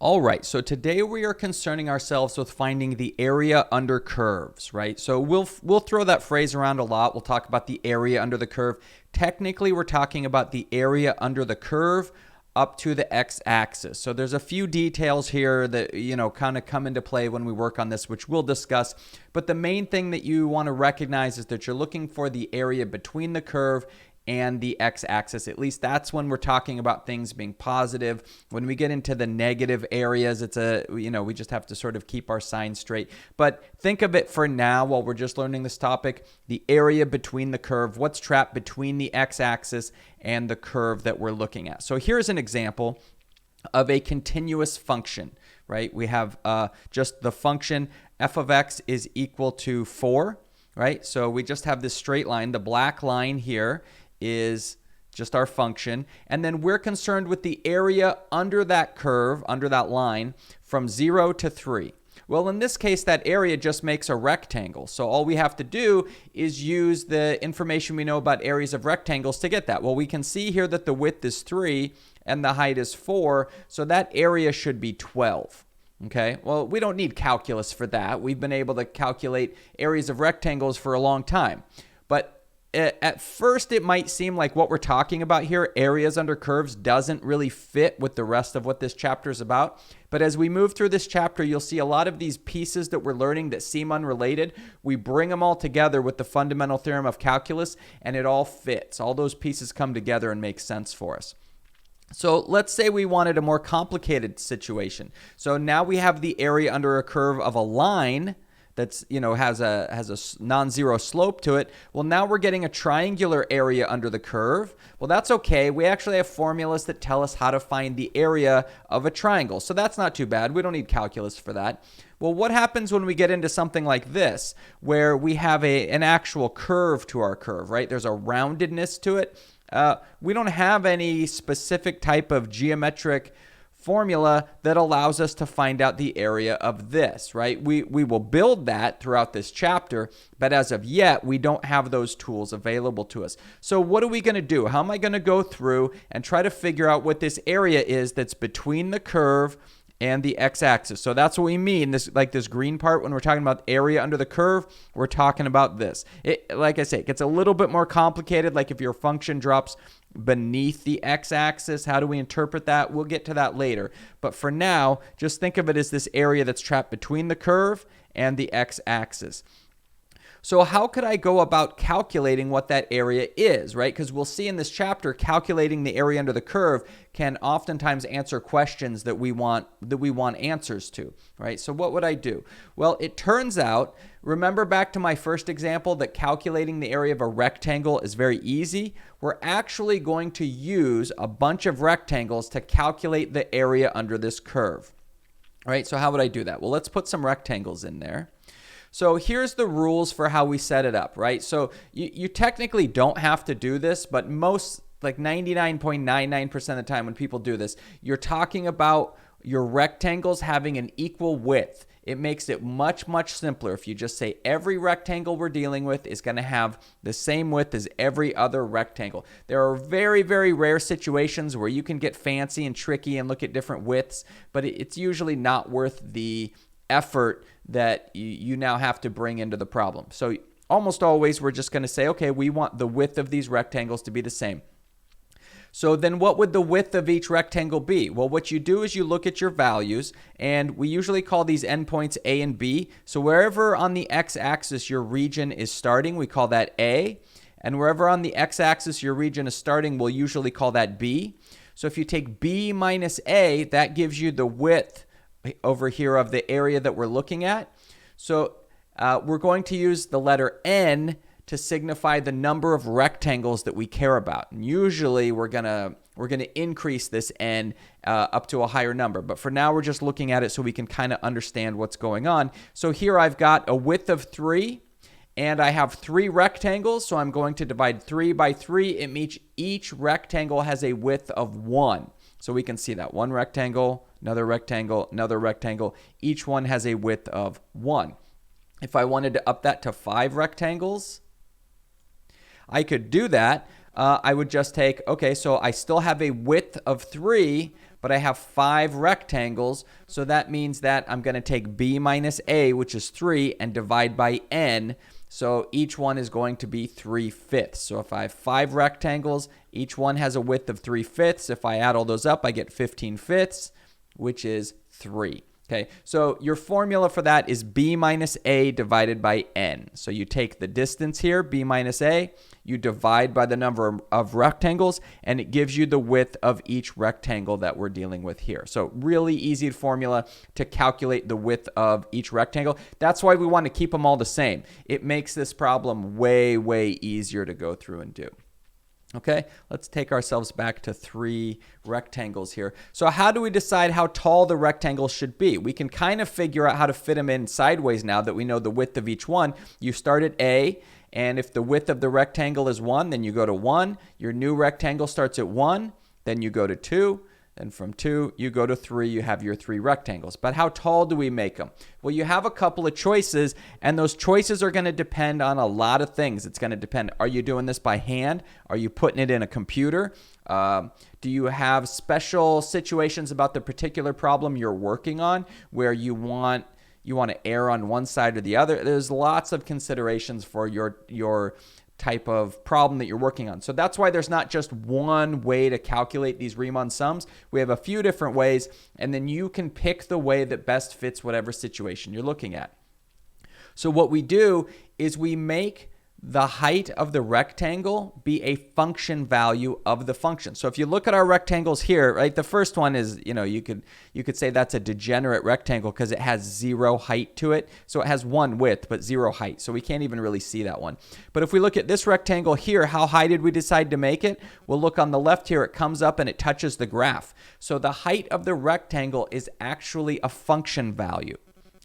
All right, so today we are concerning ourselves with finding the area under curves, right? So we'll throw that phrase around a lot. We'll talk about the area under the curve. Technically, we're talking about the area under the curve up to the x-axis. So there's a few details here that, kind of come into play when we work on this, which we'll discuss. But the main thing that you want to recognize is that you're looking for the area between the curve and the x-axis. At least that's when we're talking about things being positive. When we get into the negative areas, it's we just have to sort of keep our signs straight. But think of it for now, while we're just learning this topic, the area between the curve, what's trapped between the x-axis and the curve that we're looking at. So here's an example of a continuous function, right? We have just the function f of x is equal to 4, right? So we just have this straight line. The black line here is just our function, and then we're concerned with the area under that curve, under that line, from 0 to 3. Well, in this case, that area just makes a rectangle. So all we have to do is use the information we know about areas of rectangles to get that. Well, we can see here that the width is 3 and the height is 4, so that area should be 12. Okay, well, we don't need calculus for that. We've been able to calculate areas of rectangles for a long time. But at first, it might seem like what we're talking about here, areas under curves, doesn't really fit with the rest of what this chapter is about. But as we move through this chapter, you'll see a lot of these pieces that we're learning that seem unrelated. We bring them all together with the fundamental theorem of calculus, and it all fits. All those pieces come together and make sense for us. So let's say we wanted a more complicated situation. So now we have the area under a curve of a line that's, has a non-zero slope to it. Well, now we're getting a triangular area under the curve. Well, that's okay. We actually have formulas that tell us how to find the area of a triangle. So that's not too bad. We don't need calculus for that. Well, what happens when we get into something like this, where we have an actual curve to our curve, right? There's a roundedness to it. We don't have any specific type of geometric formula that allows us to find out the area of this, right? We will build that throughout this chapter, but as of yet, we don't have those tools available to us. So what are we going to do? How am I going to go through and try to figure out what this area is that's between the curve and the x-axis? So that's what we mean, this green part. When we're talking about area under the curve, we're talking about this. Like I say, it gets a little bit more complicated, like if your function drops beneath the x-axis. How do we interpret that? We'll get to that later. But for now, just think of it as this area that's trapped between the curve and the x-axis. So how could I go about calculating what that area is, right? Because we'll see in this chapter, calculating the area under the curve can oftentimes answer questions that we want answers to, right? So what would I do? Well, it turns out, remember back to my first example that calculating the area of a rectangle is very easy. We're actually going to use a bunch of rectangles to calculate the area under this curve, right? So how would I do that? Well, let's put some rectangles in there. So here's the rules for how we set it up, right? So you technically don't have to do this, but most, like 99.99% of the time when people do this, you're talking about your rectangles having an equal width. It makes it much, much simpler if you just say every rectangle we're dealing with is going to have the same width as every other rectangle. There are very, very rare situations where you can get fancy and tricky and look at different widths, but it's usually not worth the effort that you now have to bring into the problem. So almost always we're just going to say, okay, we want the width of these rectangles to be the same. So then what would the width of each rectangle be? Well, what you do is you look at your values, and we usually call these endpoints A and B. So wherever on the x-axis your region is starting, we call that A. And wherever on the x-axis your region is starting, we'll usually call that B. So if you take B minus A, that gives you the width over here of the area that we're looking at. So we're going to use the letter N to signify the number of rectangles that we care about. And usually we're gonna increase this N up to a higher number. But for now, we're just looking at it so we can kind of understand what's going on. So here I've got a width of 3, and I have 3 rectangles. So I'm going to divide 3 by 3. It means each rectangle has a width of 1. So we can see that one rectangle, another rectangle, another rectangle. Each one has a width of 1. If I wanted to up that to 5 rectangles, I could do that. I would just take, okay, so I still have a width of 3, but I have 5 rectangles, so that means that I'm going to take b minus a, which is 3, and divide by n. So each one is going to be 3/5. So if I have 5 rectangles, each one has a width of 3/5. If I add all those up, I get 15/5, which is 3. Okay, so your formula for that is b minus a divided by n. So you take the distance here, b minus a, you divide by the number of rectangles, and it gives you the width of each rectangle that we're dealing with here. So really easy formula to calculate the width of each rectangle. That's why we want to keep them all the same. It makes this problem way, way easier to go through and do. Okay, let's take ourselves back to 3 rectangles here. So how do we decide how tall the rectangles should be? We can kind of figure out how to fit them in sideways now that we know the width of each one. You start at A, and if the width of the rectangle is 1, then you go to 1. Your new rectangle starts at 1, then you go to 2. Then from 2, you go to 3, you have your 3 rectangles. But how tall do we make them? Well, you have a couple of choices, and those choices are going to depend on a lot of things. It's going to depend, are you doing this by hand? Are you putting it in a computer? Do you have special situations about the particular problem you're working on where you want to err on one side or the other? There's lots of considerations for your type of problem that you're working on. So that's why there's not just one way to calculate these Riemann sums. We have a few different ways, and then you can pick the way that best fits whatever situation you're looking at. So what we do is we make the height of the rectangle be a function value of the function. So if you look at our rectangles here, right, the first one is, you could say that's a degenerate rectangle because it has 0 height to it. So it has 1 width, but 0 height. So we can't even really see that one. But if we look at this rectangle here, how high did we decide to make it? We'll look on the left here, it comes up and it touches the graph. So the height of the rectangle is actually a function value.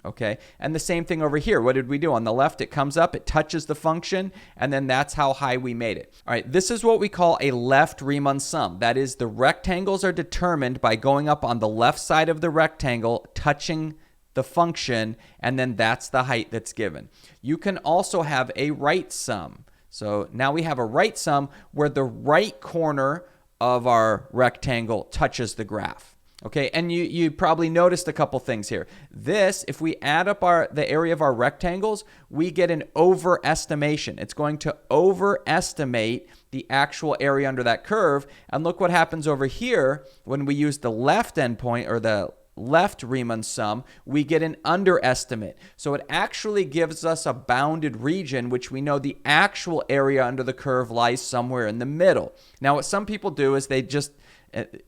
Okay, and the same thing over here. What did we do? On the left, it comes up, it touches the function, and then that's how high we made it. All right, this is what we call a left Riemann sum. That is, the rectangles are determined by going up on the left side of the rectangle, touching the function, and then that's the height that's given. You can also have a right sum. So now we have a right sum where the right corner of our rectangle touches the graph. Okay, and you probably noticed a couple things here. This, if we add up the area of our rectangles, we get an overestimation. It's going to overestimate the actual area under that curve. And look what happens over here when we use the left endpoint, or the left Riemann sum, we get an underestimate. So it actually gives us a bounded region, which we know the actual area under the curve lies somewhere in the middle. Now, what some people do is they just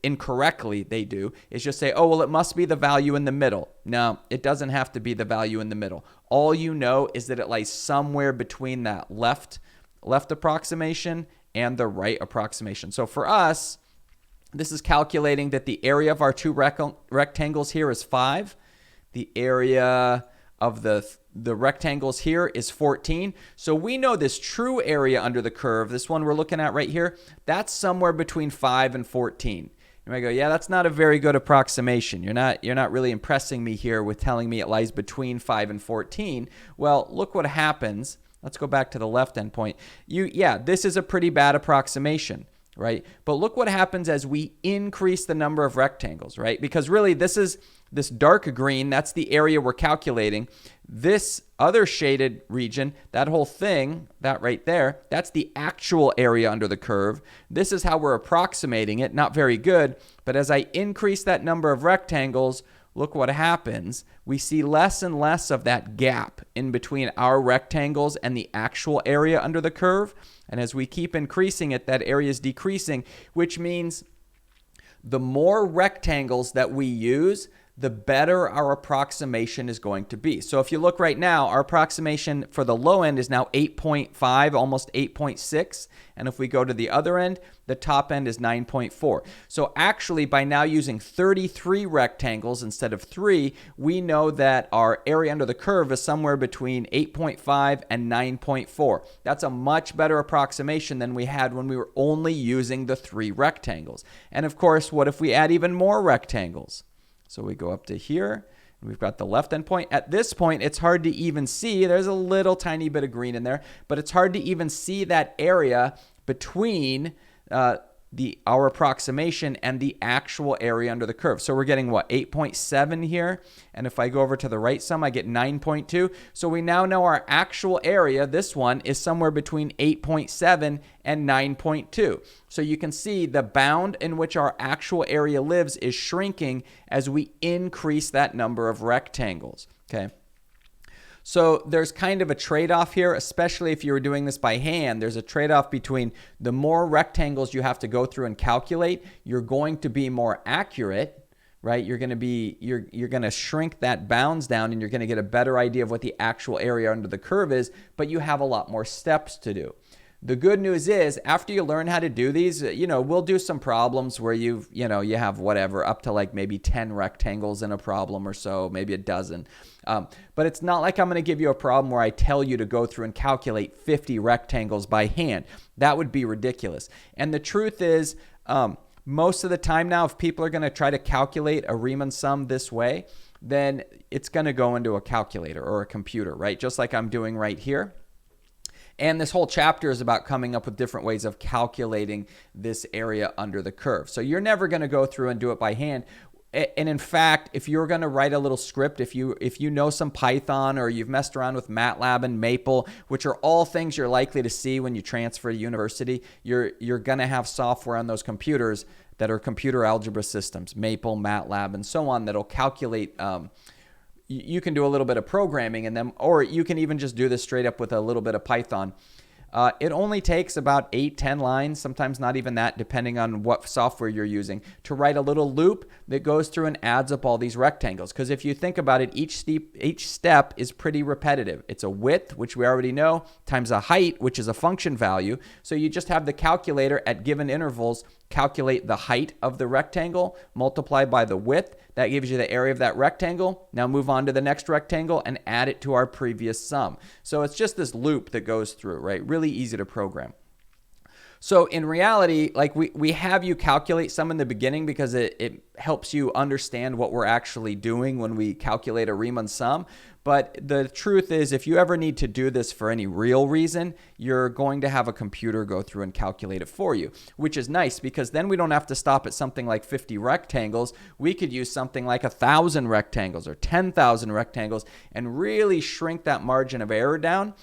incorrectly is just say, oh, well, it must be the value in the middle. No, it doesn't have to be the value in the middle. All you know is that it lies somewhere between that left approximation and the right approximation. So for us, this is calculating that the area of our 2 rectangles here is 5. The area of the rectangles here is 14. So we know this true area under the curve, this one we're looking at right here, that's somewhere between 5 and 14. You might go, yeah, that's not a very good approximation. You're not really impressing me here with telling me it lies between 5 and 14. Well, look what happens. Let's go back to the left endpoint. This is a pretty bad approximation, right? But look what happens as we increase the number of rectangles, right? Because really this dark green, that's the area we're calculating. This other shaded region, that whole thing, that right there, that's the actual area under the curve. This is how we're approximating it. Not very good, but as I increase that number of rectangles, look what happens. We see less and less of that gap in between our rectangles and the actual area under the curve. And as we keep increasing it, that area is decreasing, which means the more rectangles that we use, the better our approximation is going to be. So if you look right now, our approximation for the low end is now 8.5, almost 8.6. And if we go to the other end, the top end is 9.4. So actually, by now using 33 rectangles instead of 3, we know that our area under the curve is somewhere between 8.5 and 9.4. That's a much better approximation than we had when we were only using the 3 rectangles. And of course, what if we add even more rectangles? So we go up to here, and we've got the left endpoint. At this point, it's hard to even see. There's a little tiny bit of green in there, but it's hard to even see that area between our approximation and the actual area under the curve. So we're getting what, 8.7 here, and if I go over to the right sum, I get 9.2. So we now know our actual area, this one, is somewhere between 8.7 and 9.2. So you can see the bound in which our actual area lives is shrinking as we increase that number of rectangles, okay? So there's kind of a trade-off here, especially if you were doing this by hand. There's a trade-off between the more rectangles you have to go through and calculate, you're going to be more accurate, right? You're going to shrink that bounds down, and you're going to get a better idea of what the actual area under the curve is, but you have a lot more steps to do. The good news is, after you learn how to do these, we'll do some problems where you have whatever, up to like maybe 10 rectangles in a problem or so, maybe a dozen. But it's not like I'm going to give you a problem where I tell you to go through and calculate 50 rectangles by hand. That would be ridiculous. And the truth is, most of the time now, if people are going to try to calculate a Riemann sum this way, then it's going to go into a calculator or a computer, right? Just like I'm doing right here. And this whole chapter is about coming up with different ways of calculating this area under the curve. So you're never going to go through and do it by hand. And in fact, if you're going to write a little script, if you know some Python, or you've messed around with MATLAB and Maple, which are all things you're likely to see when you transfer to university, you're going to have software on those computers that are computer algebra systems, Maple, MATLAB, and so on, that'll calculate. You can do a little bit of programming in them, or you can even just do this straight up with a little bit of Python. It only takes about 8-10 lines, sometimes not even that, depending on what software you're using, to write a little loop that goes through and adds up all these rectangles. Because if you think about it, each step is pretty repetitive. It's a width, which we already know, times a height, which is a function value. So you just have the calculator at given intervals calculate the height of the rectangle multiplied by the width. That gives you the area of that rectangle. Now move on to the next rectangle and add it to our previous sum. So it's just this loop that goes through, right? Really easy to program. So in reality, like we have you calculate some in the beginning because it helps you understand what we're actually doing when we calculate a Riemann sum. But the truth is, if you ever need to do this for any real reason, you're going to have a computer go through and calculate it for you, which is nice because then we don't have to stop at something like 50 rectangles. We could use something like 1,000 rectangles or 10,000 rectangles and really shrink that margin of error down.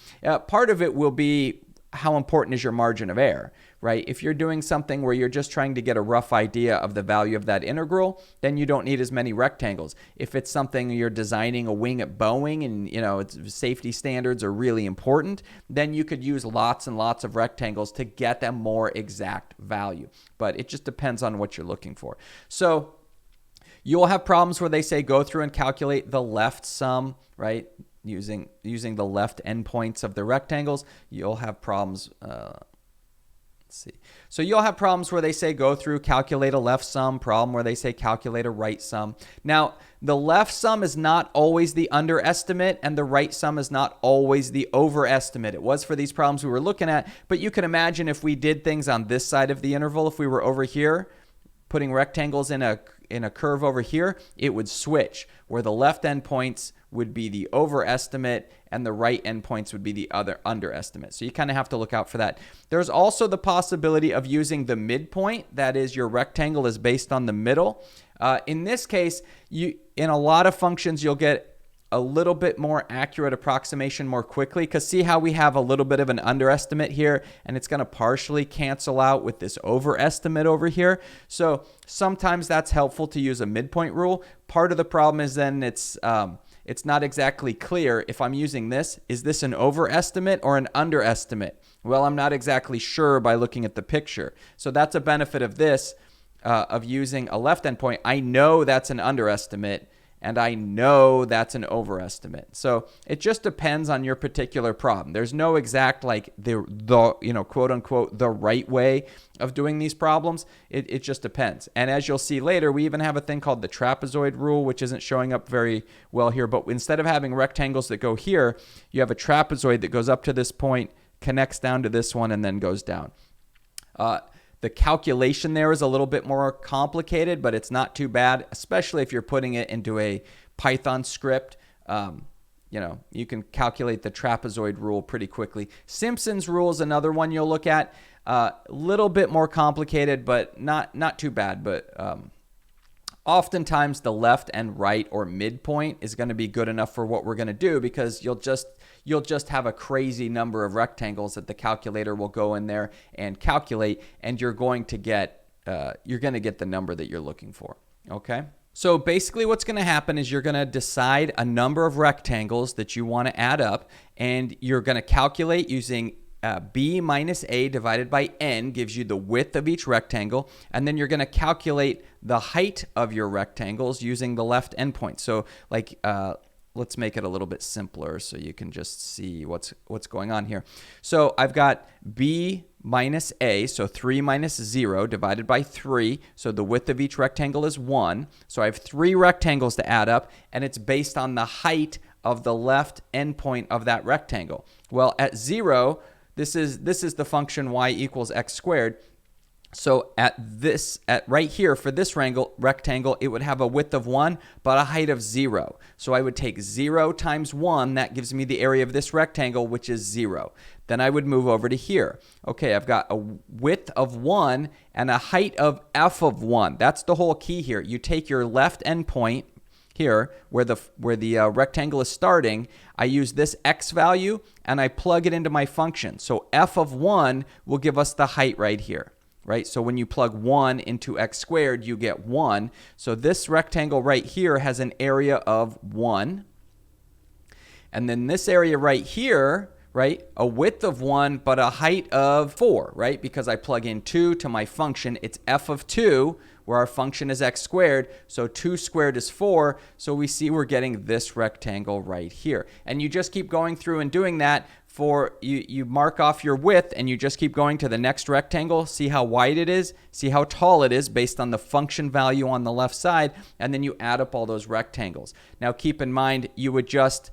Part of it will be how important is your margin of error, right? If you're doing something where you're just trying to get a rough idea of the value of that integral, then you don't need as many rectangles. If it's something you're designing a wing at Boeing and its safety standards are really important, then you could use lots and lots of rectangles to get a more exact value. But it just depends on what you're looking for. So you'll have problems where they say go through and calculate the left sum, right? Using the left endpoints of the rectangles. You'll have problems. Let's see. So you'll have problems where they say go through, calculate a left sum, problem where they say calculate a right sum. Now, the left sum is not always the underestimate, and the right sum is not always the overestimate. It was for these problems we were looking at, but you can imagine if we did things on this side of the interval, if we were over here, putting rectangles in a curve over here, it would switch, where the left endpoints would be the overestimate and the right endpoints would be the other underestimate. So you kind of have to look out for that. There's also the possibility of using the midpoint. That is, your rectangle is based on the middle. In this case, in a lot of functions, you'll get a little bit more accurate approximation more quickly, because see how we have a little bit of an underestimate here, and it's going to partially cancel out with this overestimate over here. So sometimes that's helpful to use a midpoint rule. Part of the problem is then it's not exactly clear if I'm using this. Is this an overestimate or an underestimate? Well, I'm not exactly sure by looking at the picture. So that's a benefit of this, of using a left endpoint. I know that's an underestimate, and I know that's an overestimate. So it just depends on your particular problem. There's no exact like the quote unquote the right way of doing these problems. It just depends. And as you'll see later, we even have a thing called the trapezoid rule, which isn't showing up very well here. But instead of having rectangles that go here, you have a trapezoid that goes up to this point, connects down to this one, and then goes down. The calculation there is a little bit more complicated, but it's not too bad, especially if you're putting it into a Python script. You can calculate the trapezoid rule pretty quickly. Simpson's rule is another one you'll look at. Little bit more complicated, but not too bad. But oftentimes the left and right or midpoint is going to be good enough for what we're going to do, because you'll just have a crazy number of rectangles that the calculator will go in there and calculate, and you're going to get the number that you're looking for. Okay? So basically what's going to happen is you're going to decide a number of rectangles that you want to add up, and you're going to calculate using b minus a divided by n gives you the width of each rectangle, and then you're going to calculate the height of your rectangles using the left endpoint. So like let's make it a little bit simpler so you can just see what's going on here. So I've got b minus a, so 3 minus 0 divided by 3. So the width of each rectangle is 1. So I have 3 rectangles to add up, and it's based on the height of the left endpoint of that rectangle. Well, at 0, this is the function y equals x squared. So at right here for this rectangle, it would have a width of 1, but a height of 0. So I would take 0 times 1. That gives me the area of this rectangle, which is 0. Then I would move over to here. Okay, I've got a width of 1 and a height of f of 1. That's the whole key here. You take your left endpoint here, where the rectangle is starting, I use this x value and I plug it into my function. So f of 1 will give us the height right here, right? So when you plug 1 into x squared, you get 1. So this rectangle right here has an area of 1. And then this area right here, right, a width of 1, but a height of 4, right? Because I plug in 2 to my function. It's f of 2, where our function is x squared. So 2 squared is 4. So we see we're getting this rectangle right here. And you just keep going through and doing that for, you mark off your width, and you just keep going to the next rectangle. See how wide it is. See how tall it is based on the function value on the left side. And then you add up all those rectangles. Now keep in mind, you would just,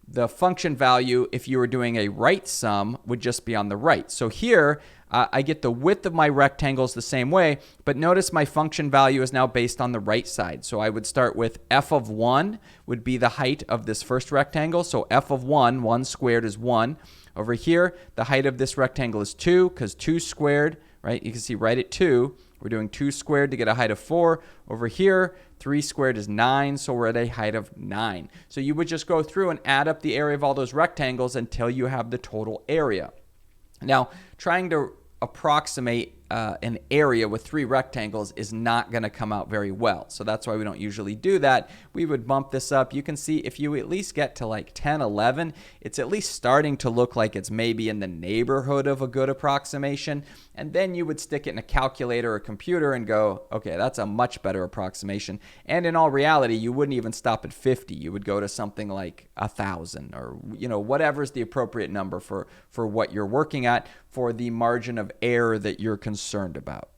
the function value, if you were doing a right sum, would just be on the right. So here, I get the width of my rectangles the same way, but notice my function value is now based on the right side. So I would start with f of 1 would be the height of this first rectangle. So f of 1 squared is 1. Over here, the height of this rectangle is 2, because 2 squared, right? You can see right at 2, we're doing 2 squared to get a height of 4. Over here, 3 squared is 9, so we're at a height of 9. So you would just go through and add up the area of all those rectangles until you have the total area. Now, trying to approximate an area with 3 rectangles is not going to come out very well. So that's why we don't usually do that. We would bump this up. You can see if you at least get to like 10, 11, it's at least starting to look like it's maybe in the neighborhood of a good approximation. And then you would stick it in a calculator or computer and go, okay, that's a much better approximation. And in all reality, you wouldn't even stop at 50. You would go to something like 1,000, or whatever's the appropriate number for what you're working at, for the margin of error that you're concerned about.